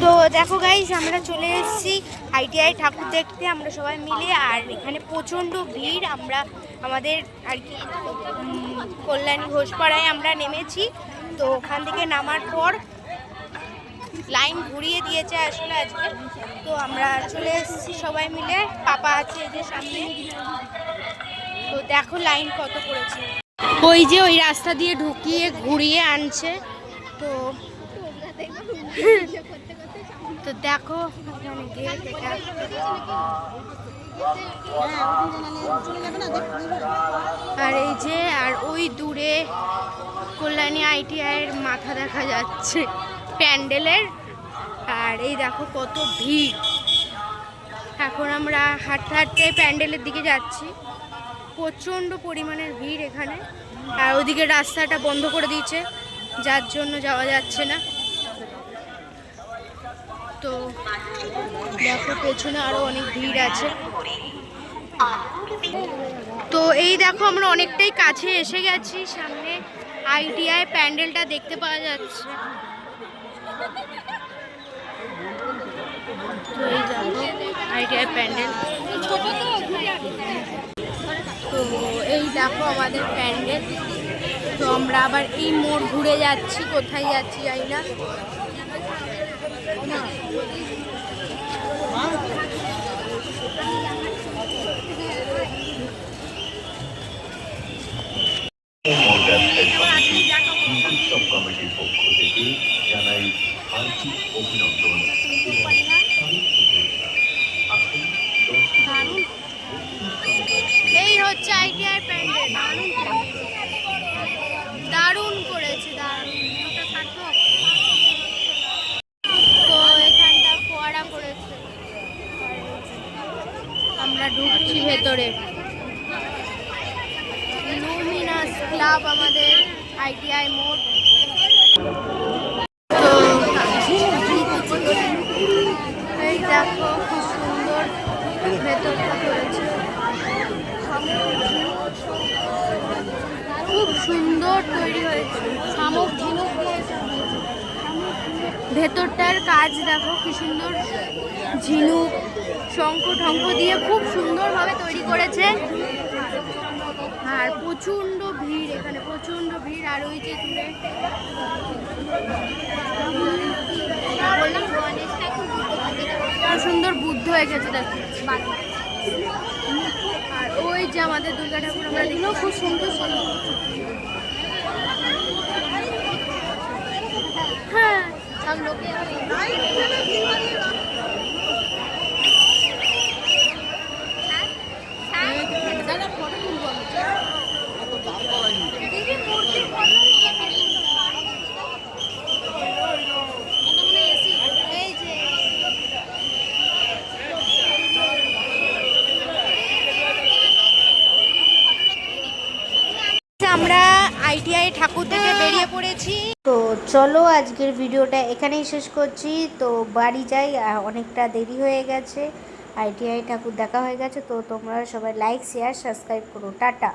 তো দেখো গাইস, আমরা চলে এসেছি আইটিআই ঠাকুর দেখতে আমরা সবাই মিলে। আর এখানে প্রচণ্ড ভিড়। আমরা আমাদের আর কি কল্যাণী ঘোষপাড়ায় আমরা নেমেছি। তো ওখান থেকে নামার পর লাইন ঘুরিয়ে দিয়েছে আসলে আজকে। তো আমরা চলে এসেছি সবাই মিলে, পাপা আছে এই যে সামনে। তো দেখো লাইন কত পড়েছে, ওই যে ওই রাস্তা দিয়ে ঢুকিয়ে ঘুরিয়ে আনছে। তো তো দেখো এখানে গেট, এটা আর এই যে আর ওই দূরে কল্যাণী আইটিআইয়ের মাথা দেখা যাচ্ছে প্যান্ডেলের। আর এই দেখো কত ভিড়। এখন আমরা হাঁটতে হাঁটতে প্যান্ডেলের দিকে যাচ্ছি। প্রচণ্ড পরিমাণের ভিড় এখানে। আর ওদিকে রাস্তাটা বন্ধ করে দিয়েছে, যার জন্য যাওয়া যাচ্ছে না। তো দেখো পেছনে আরো অনেক ভিড় আছে। তো এই দেখো আমরা অনেকটাই কাছে এসে গেছি, সামনে আইটিআই প্যান্ডেলটা দেখতে পাওয়া যাচ্ছে। তো এই দেখো আইটিআই প্যান্ডেল। তো এই দেখো আমাদের প্যান্ডেল। তো আমরা আবার এই মোড় ঘুরে যাচ্ছি, কোথায় যাচ্ছি জানি না। কমিটির পক্ষ থেকে জানাই আর্থিক অভিনন্দন। এই হচ্ছে আইটিআই প্যান্ডেল, দারুণ করেছে, দারুণ। তো এখানটা ফোয়ারা করেছে। আমরা ঢুকছি ভেতরে। লুমিনাস ক্লাব আমাদের আইটিআই মোড়। তো এই দেখো খুব সুন্দর ভেতরটা করেছে, খুব সুন্দর তৈরি হয়েছে। শামুক ঝিনুক ভেতরটার কাজ দেখো কি সুন্দর, ঝিনুক শঙ্খ টঙ্খ দিয়ে খুব সুন্দরভাবে তৈরি করেছে। আর প্রচণ্ড ভিড় এখানে, প্রচণ্ড ভিড়। আর ওই যে দূরে সুন্দর বুদ্ধ এঁকেছে দেখো। আর ওই যে আমাদের দুর্গা ঠাকুর আমরা দেখলেও খুব সুন্দর সুন্দর। হ্যাঁ সব লোকে আমরা আইটিআই ঠাকুর থেকে বেরিয়ে পড়েছি। তো চলো আজকের ভিডিওটা এখানেই শেষ করছি। তো বাড়ি যাই, অনেকটা দেরি হয়ে গেছে, আইটিআই ঠাকুর দেখা হয়ে গেছে। তো তোমরা সবাই লাইক শেয়ার সাবস্ক্রাইব করো। টাটা।